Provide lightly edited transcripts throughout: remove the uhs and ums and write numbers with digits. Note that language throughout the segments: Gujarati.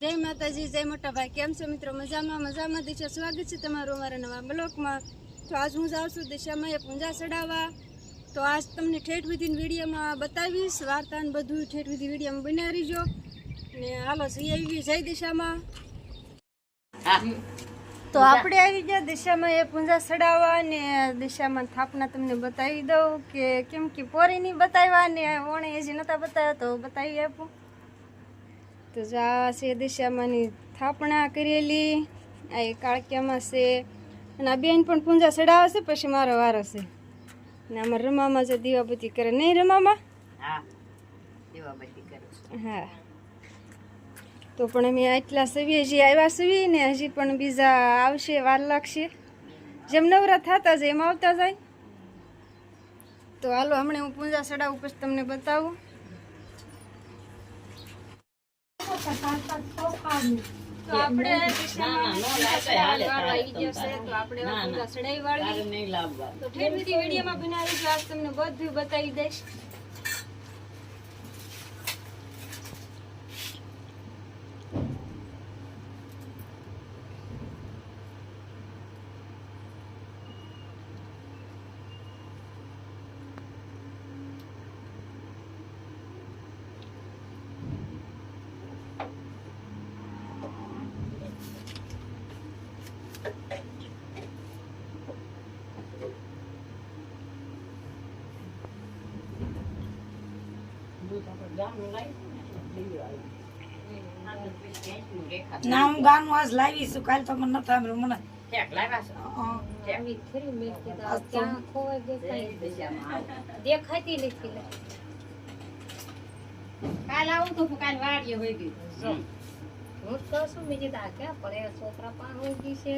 જય માતાજી, જય મોટા ભાઈ. કેમ છો મિત્રો? મજામાં દીશા. સ્વાગત છે તમારું અમારા નવા બ્લોગમાં. તો આજ હું જાઉં છું દિશામાં એ પૂંજા ચડાવવા. તો આજ તમને ઠેઠ વિધિની વિડીયોમાં બતાવીશ. વાર્તા ને બધું ઠેઠ વિધિ વિડીયોમાં બના રહીજો. ને હાલો જઈ આવી જય દિશામાં. તો આપણે આવી ગયા દિશામાં એ પૂંજા ચડાવવા ને દિશામાં થાપના તમને બતાવી દઉં કે કેમ કે પોરી નહીં બતાવ્યા ને ઓણે હજી નતા બતાવ્યા તો બતાવી આપું. તો આ છે દિશામાંની થાપણા કરેલી, આ એ કાળક્યામાં છે અને આ બેન પણ પૂંજા ચડાવે છે. પછી મારો વારો છે ને અમારા રમામાં જે દીવાબત્તી કરે નહીં રમામાં? હા, તો પણ અમે આટલા સવી હજી આવ્યા સવી ને હજી પણ બીજા આવશે, વાર લાગશે. જેમ નવરા થતા જાય એમ આવતા જાય. તો હાલો હમણાં હું પૂંજા ચડાવું પછી તમને બતાવું. તો આપણે તો ઠેર વિધિ વિડીયોમાં બનાવી આજ તમને બધું બતાવી દઈશ. ના હું ગાનું આજ લાવી છું, કાલ તો મને નતા સાંભળ્યું. મને દેખાતી નથી. કાલ આવું તો કાલ વાડીએ હોય ગઈ. હું તો શું મેં કીધા ક્યાં પડે છોકરા પણ હોય ગઈ છે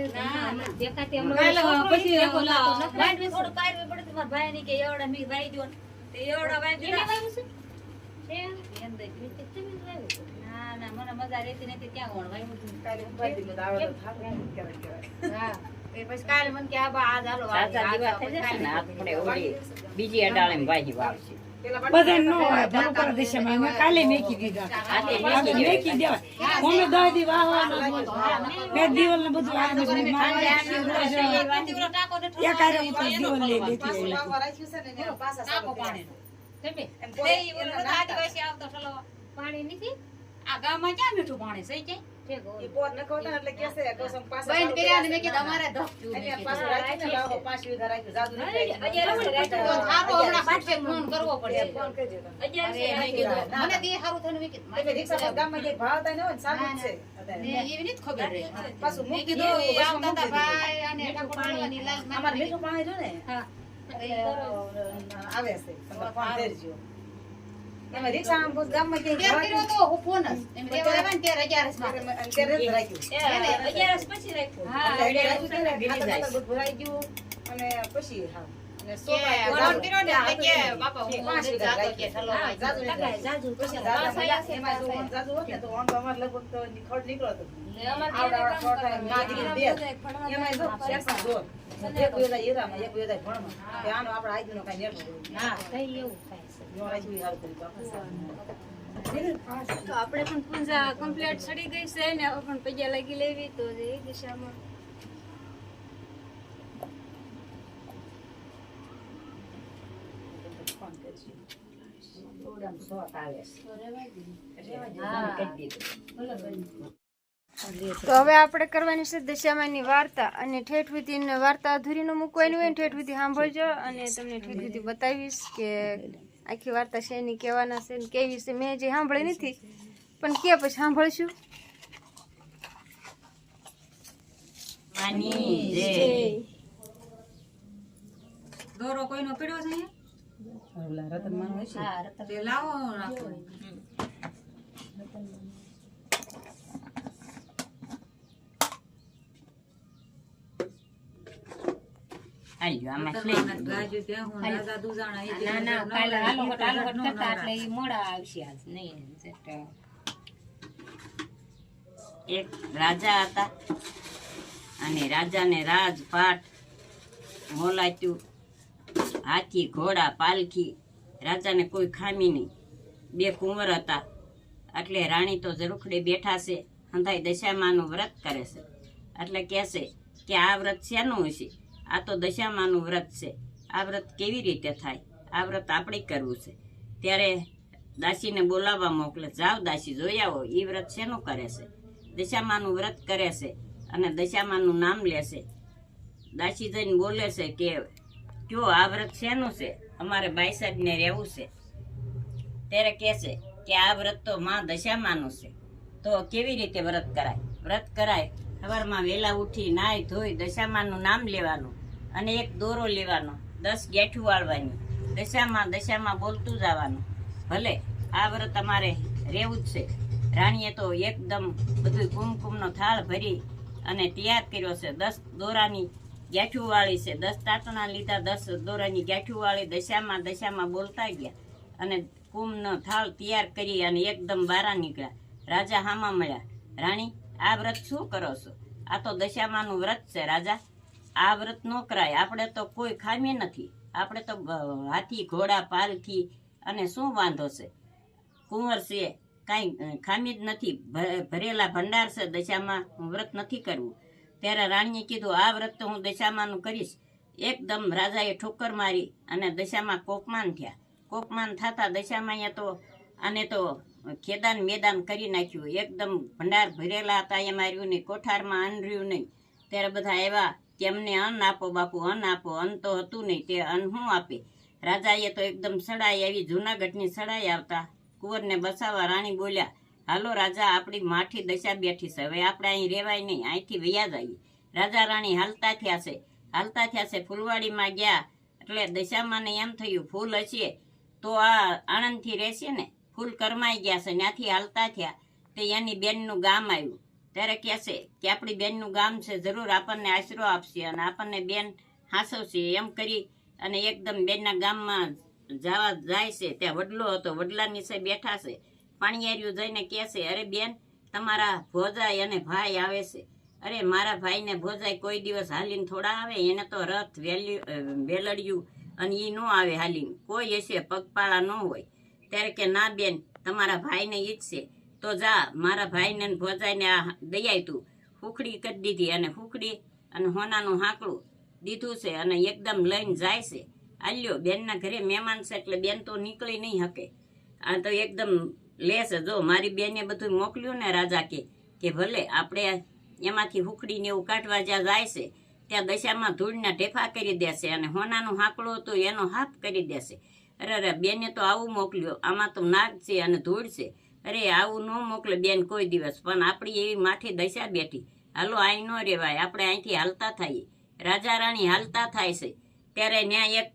દેખાતી. થોડું પારવી પડે મારા ભાઈ ની કે એવડા મેં વાઈ દો એવડા વાઈ ના ના મને મજા રહેતી નથી. ત્યાં કોણ વાઈ પછી કાલે મને કે આજ હાલો બીજી અડાળે ભાઈ વાવશે. બધા નો હોય ભલું કરે દિશામાં. મેં કાલે મેકી દીધા, મેકી દેવાય. અમે 10 દી વાવવાનો બે દિવલ ને બધું આવે છે. એક આરે હું તો દિવલ લઈ લેતી પાણી નથી. આ ગામમાં ક્યાં મીઠું પાણી સહી જાય. તો આપણે પણ પૂંજા કમ્પ્લીટ ચડી ગઈ છે ને હવે પણ પૈયા લાગી લેવી. તો એ દિશામાં તો હવે આપણે કરવાની છે દશામાની વાર્તા અને ઠેઠ વિધિની વાર્તા અધૂરીનો મૂકવાની હોય ને ઠેઠ વિધિ સાંભળજો અને તમને ઠેઠ વિધિ બતાવીશ કે આખી વાર્તા છે એની કહેવાના છે ને કેવી છે. મેં જે સાંભળી નથી પણ કે પછી સાંભળશું. દોરો કોઈનો પીડ્યો છે રતનમાન હોય છે. હા રતન લાવો રાખો. એક રાજા હતા અને રાજાને રાજપાટ મોલાત્યું, હાથી ઘોડા પાલખી. રાજાને કોઈ ખામી નહીં. બે કુંવર હતા એટલે રાણી તો ઝરૂખડે બેઠા છે, હંધાઈ દશામાનું વ્રત કરે છે. એટલે કહેશે કે આ વ્રત શેનું હશે? આ તો દશામાનું વ્રત છે. આ વ્રત કેવી રીતે થાય? આ વ્રત આપણે કરવું છે. ત્યારે દાસીને બોલાવવા મોકલે, જાઓ દાસી જોઈ આવો એ વ્રત શેનું કરે છે. દશામાનું વ્રત કરે છે અને દશામાનું નામ લેશે. દાસી જઈને બોલે છે કે કયો આ વ્રત શેનું છે? અમારે બાઈ સાહેબને રહેવું છે. ત્યારે કહેશે કે આ વ્રત તો માં દશામાનું છે. તો કેવી રીતે વ્રત કરાય? વ્રત કરાય સવારમાં વહેલા ઉઠી નાહી ધોઈ દશામાનું નામ લેવાનું અને એક દોરો લેવાનો, 10 ગેઠું વાળવાની, દશામાં બોલતું જવાનું. ભલે આ વ્રત અમારે રહેવું જ છે. રાણીએ તો એકદમ બધું કુમકુમનો થાળ ભરી અને તૈયાર કર્યો છે. 10 દોરાની ગેઠું વાળી છે. 10 તાતણા લીધા, 10 દોરાની ગેઠું વાળી દશામાં બોલતા ગયા અને કુમનો થાળ તૈયાર કરી અને એકદમ બારા નીકળ્યા. રાજા હામા મળ્યા, રાણી આ વ્રત શું કરો છો? આ તો દશામાનું વ્રત છે રાજા, આ વ્રત ન કરાય. આપણે તો કોઈ ખામી નથી. આપણે તો હાથી ઘોડા પાલખી અને શું વાંધો છે? કુંવર છે, કાંઈ ખામી જ નથી. ભરેલા ભંડાર છે. દશામાં વ્રત નથી કરવું. ત્યારે રાણીએ કીધું આ વ્રત તો હું દશામાનું કરીશ. એકદમ રાજાએ ઠોકર મારી અને દશામાં કોપમાન થયા. કોપમાન થતા દશામાં તો આને તો ખેદાન મેદાન કરી નાખ્યું. એકદમ ભંડાર ભરેલા હતા, એ માર્યું નહીં, કોઠારમાં અન્ન રહ્યું નહીં. ત્યારે બધા આવ્યા કે અમને અન્ન આપો બાપુ, અન્ન આપો. અન્ન તો હતું નહીં, તે અન્ન શું આપે? રાજાએ તો એકદમ સડાઈ આવી, જૂનાગઢની સડાઈ આવતા કુંવરને બસાવવા રાણી બોલ્યા, હાલો રાજા, આપણી માઠી દશા બેઠી છે, હવે આપણે અહીં રહેવાય નહીં, અહીંથી વયા જઈએ. રાજા રાણી હાલતા થયા છે. ફૂલવાડીમાં ગયા એટલે દશામાંને એમ થયું ફૂલ હશે તો આ આણંદથી રહેશે ને. ફૂલ કરમાઈ ગયા છે. ત્યાંથી હાલતા થયા તે એની બેનનું ગામ આવ્યું. ત્યારે કહેશે કે આપણી બેનનું ગામ છે, જરૂર આપણને આશરો આપશે અને આપણને બેન હાંસવશે. એમ કરી અને એકદમ બેનના ગામમાં જાય છે. ત્યાં વડલો હતો, વડલા નીચે બેઠા છે. પાણીયાર્યું જઈને કહેશે, અરે બેન, તમારા ભોજાઈ અને ભાઈ આવે છે. અરે મારા ભાઈને ભોજાઈ કોઈ દિવસ હાલીને થોડા આવે? એને તો રથ વેલડ્યું અને એ ન આવે હાલીને. કોઈ હશે પગપાળા ન હોય. ત્યારે કે ના બેન, તમારા ભાઈને ઈચ્છશે તો જા, મારા ભાઈને ભોજાઈને આ દયાય તું. ફૂકડી કરી દીધી અને ફૂકડી અને હોનાનું હાંકડું દીધું છે અને એકદમ લઈને જાય છે. આલ્યો બેનના ઘરે મહેમાન છે એટલે બેન તો નીકળી નહીં શકે. આ તો એકદમ લેશે. જો મારી બેને બધું મોકલ્યું ને રાજા કે ભલે આપણે એમાંથી ફૂકડીને એવું કાઢવા જ્યાં જાય છે ત્યાં દશામાં ધૂળના ઢેફા કરી દેશે અને હોનાનું હાંકડું હતું એનો હાફ કરી દેશે. અરે બેને તો આવું મોકલ્યું, આમાં તો નાગ છે અને ધૂળ છે. અરે આવું ન મોકલે બેન કોઈ દિવસ. પણ આપણી એવી માઠી દશા બેઠી, હાલો અહીં ન રહેવાય, આપણે અહીંથી હાલતા થઈએ. રાજા રાણી હાલતા થાય છે. ત્યારે ત્યાં એક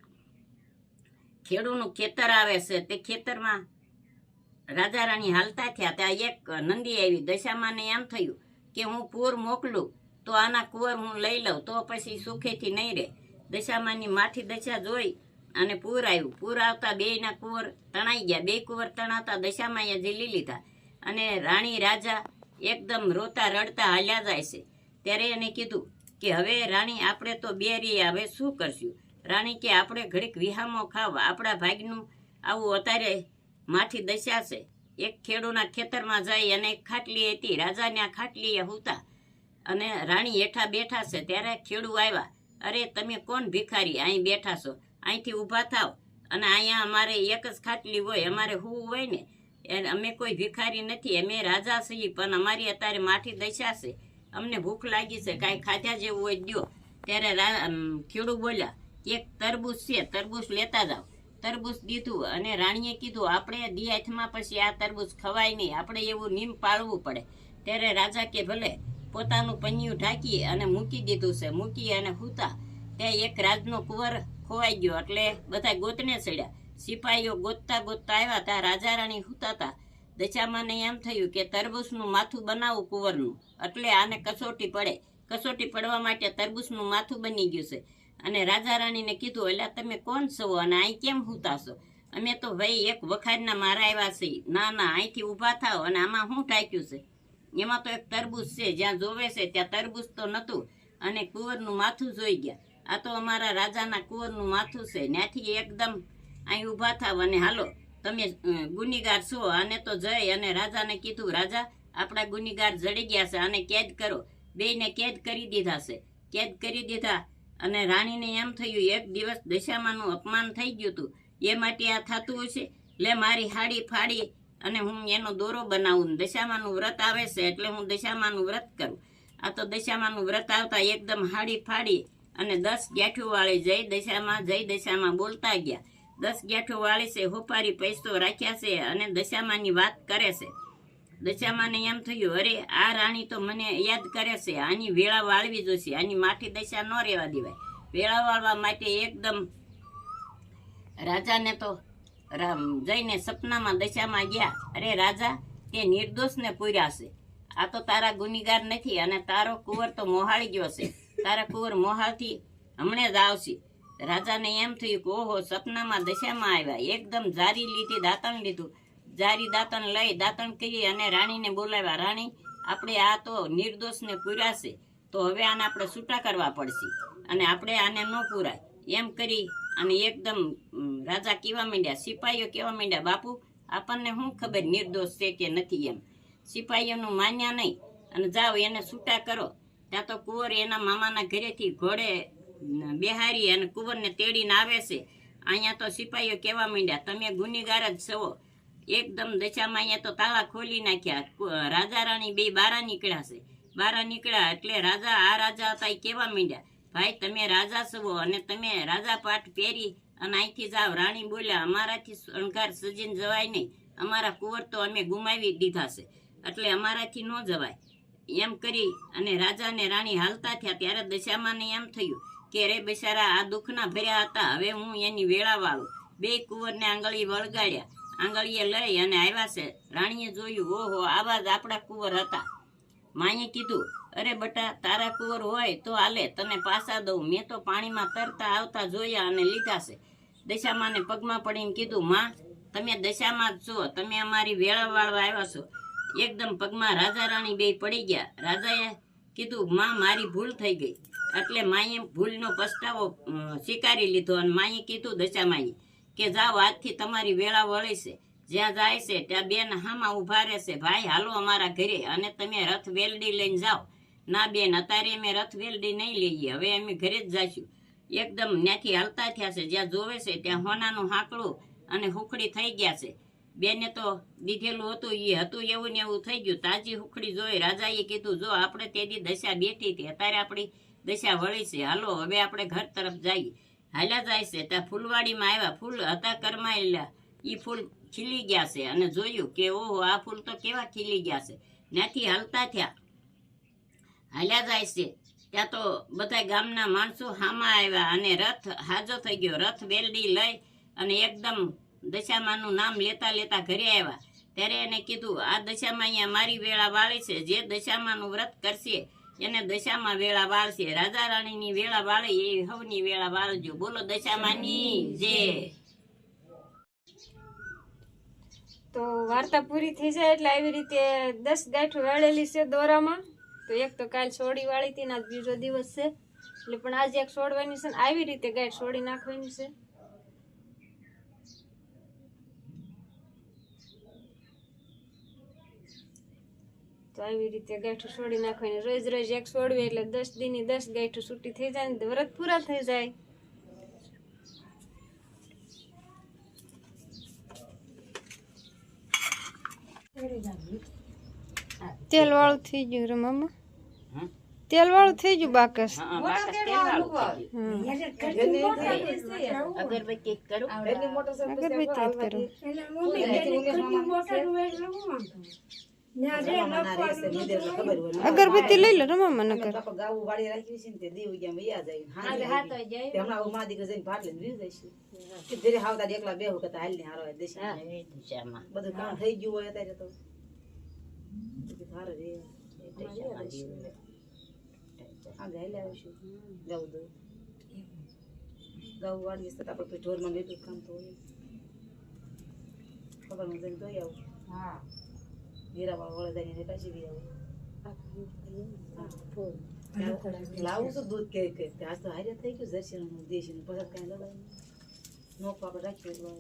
ખેડૂનું ખેતર આવે છે. તે ખેતરમાં રાજા રાણી હાલતા થયા ત્યાં એક નંદી આવી. દશામાંને એમ થયું કે હું પૂર મોકલું તો આના કુંવર હું લઈ લઉં તો પછી સુખેથી નહીં રહે. દશામાંની માઠી દશા જોઈ અને પૂર આવ્યું. પૂર આવતા બેયના કુંવર તણાઈ ગયા. 2 કુંવર તણાતા દશામાએ ઝીલી લીધા અને રાણી રાજા એકદમ રોતા રડતા હાલ્યા જાય છે. ત્યારે એને કીધું કે હવે રાણી આપણે તો બે રહી, હવે શું કરશું? રાણી કે આપણે ઘડીક વિહામો ખાવ, આપણા ભાગનું આવું અત્યારે માઠી દશા છે. એક ખેડૂના ખેતરમાં જઈ અને એક ખાટલી હતી. રાજાને આ ખાટલીએ હુતા અને રાણી હેઠા બેઠા છે. ત્યારે ખેડૂ આવ્યા, અરે તમે કોણ ભિખારી અહીં બેઠા છો? અહીંથી ઊભા થાવ અને અહીંયા અમારે એક જ ખાટલી હોય, અમારે શું હોય ને? અમે કોઈ ભિખારી નથી, અમે રાજા છીએ, પણ અમારી અત્યારે માઠી દશા છે, અમને ભૂખ લાગી છે, કાંઈ ખાધા જેવું હોય દો. ત્યારે ખેડૂ બોલ્યા એક તરબૂચ છે, તરબૂચ લેતા જાઓ. તરબૂચ દીધું અને રાણીએ કીધું આપણે દી હાથમાં પછી આ તરબૂચ ખવાય નહીં, આપણે એવું નિયમ પાળવું પડે. ત્યારે રાજા કે ભલે, પોતાનું પન્યું ઢાંકી અને મૂકી દીધું છે. મૂકી અને હુતા ત્યાં એક રાજનો કુંવર ખોવાઈ ગયો એટલે બધા ગોતને ચડ્યા. સિપાહીઓ ગોતતા આવ્યા ત્યાં રાજા રાણી હુતા હતા. દશામાંને એમ થયું કે તરબૂચનું માથું બનાવવું કુંવરનું, એટલે આને કસોટી પડે. કસોટી પડવા માટે તરબૂચનું માથું બની ગયું છે. અને રાજા રાણીને કીધું, એટલે તમે કોણ છો અને અહીં કેમ હુતા છો? અમે તો ભાઈ એક વખારના મારા આવ્યા છીએ. ના અહીંથી ઊભા થાવ અને આમાં શું ટાંક્યું છે? એમાં તો એક તરબૂચ છે, જ્યાં જોવે છે ત્યાં તરબૂચ તો નહોતું અને કુંવરનું માથું જોઈ ગયા. આ તો અમારા રાજાના કુંવરનું માથું છે. ત્યાંથી એકદમ અહીં ઊભા થાવ અને હાલો તમે ગુનેગાર છો. અને તો જઈ અને રાજાને કીધું, રાજા આપણા ગુનેગાર જડી ગયા છે અને કેદ કરો. બેયને કેદ કરી દીધા છે. કેદ કરી દીધા અને રાણીને એમ થયું એક દિવસ દશામાનું અપમાન થઈ ગયું હતું એ માટે આ થતું હશે. લે મારી હાડી ફાડી અને હું એનો દોરો બનાવું. દશામાનું વ્રત આવે છે એટલે હું દશામાનું વ્રત કરું. આ તો દશામાનું વ્રત આવતા એકદમ હાડી ફાડી અને 10 ગાંઠો વાળી જય દશામાં બોલતા ગયા. 10 ગાંઠો વાળી છે, હોપારી પૈસો રાખ્યા છે અને દશામાની વાત કરે છે. દશામાને એમ થયું અરે આ રાણી તો મને યાદ કરે છે, આની વેળા વાળવી જોશે, આની માઠી દશા ન રહેવા દેવાય. વેળા વાળવા માટે એકદમ રાજાને તો જઈને સપનામાં દશામાં ગયા. અરે રાજા, તે નિર્દોષને પૂર્યા છે, આ તો તારા ગુનેગાર નથી અને તારો કુંવર તો મોહાળી ગયો છે. તારા કુંવર મોહાળથી હમણે જ આવશે. રાજાને એમ થયું કે ઓહો, સપનામાં દશામાં આવ્યા. એકદમ જારી લીધી, દાંતણ લીધું. જારી દાંતણ લઈ દાંતણ કરી અને રાણીને બોલાવ્યા. રાણી, આપણે આ તો નિર્દોષને પૂર્યા છે, તો હવે આને આપણે છૂટા કરવા પડશે અને આપણે આને ન પૂરાય એમ કરી અને એકદમ રાજા કહેવા માંડ્યા, સિપાહીઓ કહેવા માંડ્યા, બાપુ આપણને શું ખબર નિર્દોષ છે કે નથી એમ. સિપાહીઓનું માન્યા નહીં અને જાઓ એને છૂટા કરો. ત્યાં તો કુંવર એના મામાના ઘરેથી ઘોડે બેહારી અને કુંવરને તેડીને આવે છે. અહીંયા તો સિપાહીઓ કહેવા માંડ્યા, તમે ગુનેગાર જ છો. એકદમ દશામાં અહીંયા તો તાળા ખોલી નાખ્યા. રાજા રાણી બે બારા નીકળ્યા છે. બારા નીકળ્યા એટલે રાજા, આ રાજા હતા એ કહેવા માંડ્યા, ભાઈ તમે રાજા છો અને તમે રાજા પાઠ પહેરી અને અહીંથી જાઓ. રાણી બોલ્યા, અમારાથી શણગાર સજીને જવાય નહીં, અમારા કુંવર તો અમે ગુમાવી દીધા છે એટલે અમારાથી ન જવાય એમ કરી અને રાજા અને રાણી હાલતા થયા. ત્યારે દશામાને એમ થયું કે રે બિચારા આ દુઃખના ભર્યા હતા, હવે હું એની વેળા વાળું. બે કુંવરને આંગળી વળગાડ્યા. આંગળીએ લઈ અને આવ્યા છે. રાણીએ જોયું, ઓહો, આવા જ આપણા કુંવર હતા. માએ કીધું, અરે બટા, તારા કુંવર હોય તો હાલે, તને પાછા દઉં. મેં તો પાણીમાં તરતા આવતા જોયા અને લીધા છે. દશામાને પગમાં પડીને કીધું, માં તમે દશામાં જ છો, તમે અમારી વેળા વાળવા આવ્યા છો. એકદમ પગમાં રાજા રાણી બે પડી ગયા. રાજાએ કીધું, માં મારી ભૂલ થઈ ગઈ. એટલે માએ ભૂલનો પસ્તાવો સ્વીકારી લીધો અને માએ કીધું દશામાએ કે જાઓ, આજથી તમારી વેળા વળે છે. જ્યાં જાય છે ત્યાં બેન હામાં ઉભા રહેશે, ભાઈ હાલો અમારા ઘરે અને તમે રથ વેલડી લઈને જાઓ. ના બેન, અત્યારે અમે રથ વેલડી નહીં લઈએ, હવે અમે ઘરે જ જઈશું. એકદમ ત્યાંથી હાલતા થયા છે. જ્યાં જોવે છે ત્યાં હોનાનું હાંકડું અને હુખડી થઈ ગયા છે. બેને તો દીધેલું હતું એ હતું એવું ને એવું થઈ ગયું. તાજી હુખડી જોઈ રાજાએ કીધું, જો આપણે તેની દશા બેઠી હતી, અત્યારે આપણી દશા વળી છે, હાલો હવે આપણે ઘર તરફ જઈએ. હાલ્યા જાય છે ત્યાં ફૂલવાડીમાં આવ્યા. ફૂલ હતા કરમાયેલા, એ ફૂલ ખીલી ગયા છે અને જોયું કે ઓહો, આ ફૂલ તો કેવા ખીલી ગયા છે. ત્યાંથી હાલતા થયા. હાલ્યા જાય છે ત્યાં તો બધા ગામના માણસો હામાં આવ્યા અને રથ હાજો થઈ ગયો. રથ વેલડી લઈ અને એકદમ દશામાનું નામ લેતા લેતા ઘરે આવ્યા. ત્યારે એને કીધું, આ દશામાં અહીંયા મારી વેળા વાળી છે, જે દશામાનું વ્રત કરશે એને દશામાં વેળા વાળશે. રાજા રાણીની વેળા વાળે એ હવની વેળા વાળજો. બોલો દશામાની જય. તો વાર્તા પૂરી થઈ જાય એટલે આવી રીતે 10 ગાંઠો વાળેલી છે દોરામાં. તો એક તો કાલ સોડી વાળી હતી ને આજ બીજો દિવસ છે એટલે પણ આજે એક સોડવાની છે ને આવી રીતે ગાંઠ સોડી નાખવાની છે. તો આવી રીતે ગાંઠું સોડી નાખવાની. રોજ રોજ એક સોડવી એટલે 10 દીની 10 ગાંઠું છૂટી થઈ જાય ને વ્રત પૂરા થઈ જાય. તેલ વાળું થઈ ગયું રે મમ્મા, તેલ વાળું થઈ ગયું બાકસ. અગરબત્તી કરું. અગરબત્તી લઈ લો રમા નકર. બધું કામ થઈ ગયું હોય અત્યારે તો ગૌ વાળી આપડે ઢોરમાં લીધું કામ તો હોય ખબર જઈને જોઈ આવું. હા, હીરાવાળા વળે જઈને પાછી બી આવું. લાવું છું દૂધ કે આજ તો હારે થઈ ગયું જર્સી દેશી નું પછી કઈ લગાવી નોખું આપડે રાખ્યું.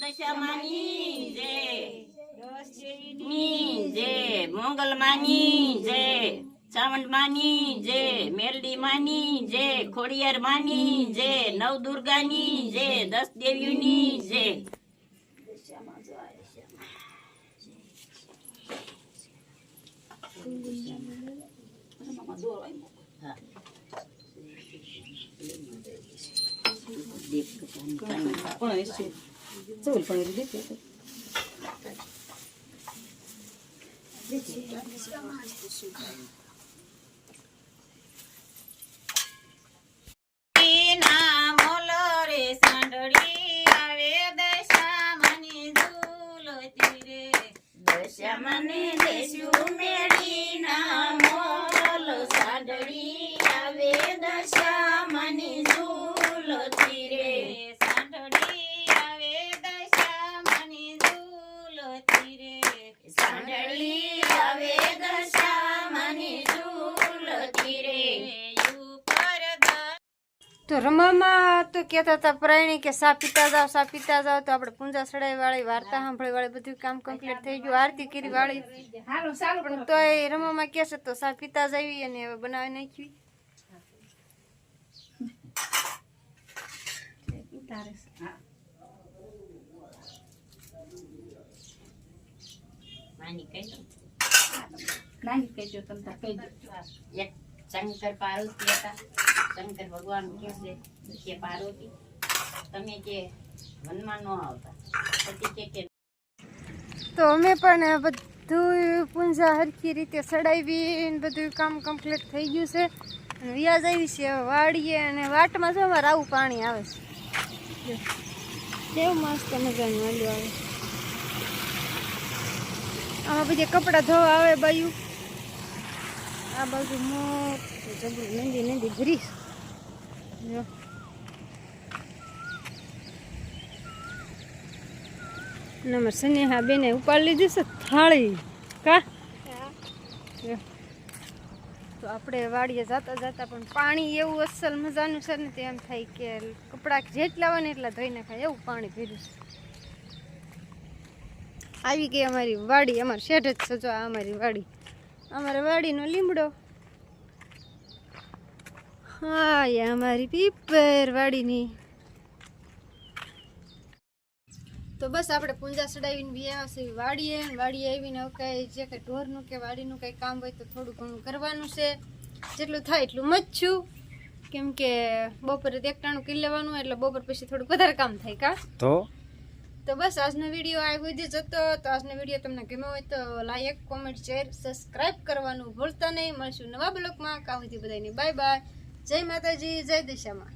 દશામાની જય, ની જય, મોંગલમાની જય, ચામુંડમાની જય, મેલડીમાની જય, ખોડિયારમાની જય, નવદુર્ગાની જય, 10 દેવીઓની જય. હા. ના મોલો રે સાંડળી આવે દશામાની ઝૂલતી રે, દશામાને દેશું મેળી ના મોલો સાંડળી આવે દશામાની ઝૂલતી રે, સાંડળી આવે દશામાની ઝૂલતી રે, સાંડળી આવે દશામાની ઝૂલતી રે. તો રમામાં તો કહેતા હતા પ્રાણી કે સા પીતા જાવ તો આપણે પૂંજા સડાઈ વાળી વાર્તા સાંભળી વાળી બધું કામ કમ્પ્લીટ થઈ ગયું, આરતી કરી વાળી, પણ તો એ રમામાં કહે છે તો સા પીતા જાવી અને હવે બનાવી નાખવી. એક શંકર પાર્વતી હતા. શંકર ભગવાન કહે છે કે પાર્વતી તમે કે વનમાં ન આવતા, પછી કે તો અમે પણ બધું પૂંજા હરખી રીતે સડાવી ને બધું કામ કમ્પ્લીટ થઈ ગયું છે અને વ્યાજ આવી છે હવે વાળીએ અને વાટમાં જો અમારે આવું પાણી આવે છે, કેવું મસ્ત મજાનું વાળ્યું આવે. આમાં પછી કપડાં ધોવા આવે બાયું, આ બાજુ મોટું જબરું નંદી ભરીશ જો. નંબર સ્નેહા બેને ઉપાડી લીધી છે થાળી કા જો. તો આપણે વાડીએ જતા જતા પણ પાણી એવું અસલ મજાનું છે ને, તેમ થાય કે કપડાં જેટલા હોય ને એટલા ધોઈ નાખાય એવું પાણી ભર્યું છે. આવી ગઈ અમારી વાડી, અમારી શેઠ જ છે જો આ અમારી વાડી, અમારા વાડીનો લીમડો. હા એ અમારી પીપર વાડીની. તો બસ આપણે પૂંજા ચડાવીને બી આવ્યા છે વાડીએ આવીને હવે કાંઈ જે કંઈ ઢોરનું કે વાડીનું કંઈ કામ હોય તો થોડું ઘણું કરવાનું છે, જેટલું થાય એટલું મચશું, કેમ કે બપોરે એકટાણું કરી લેવાનું એટલે બપોર પછી થોડું વધારે કામ થાય કા. તો બસ આજનો વિડીયો આ સુધી જતો. તો આજનો વિડીયો તમને ગમ્યો હોય તો લાઈક, કોમેન્ટ, શેર, સબસ્ક્રાઈબ કરવાનું ભૂલતા નહીં. મળશું નવા બ્લોગમાં. કાં સુધી બધાની બાય બાય. જય માતાજી, જય દિશામાં.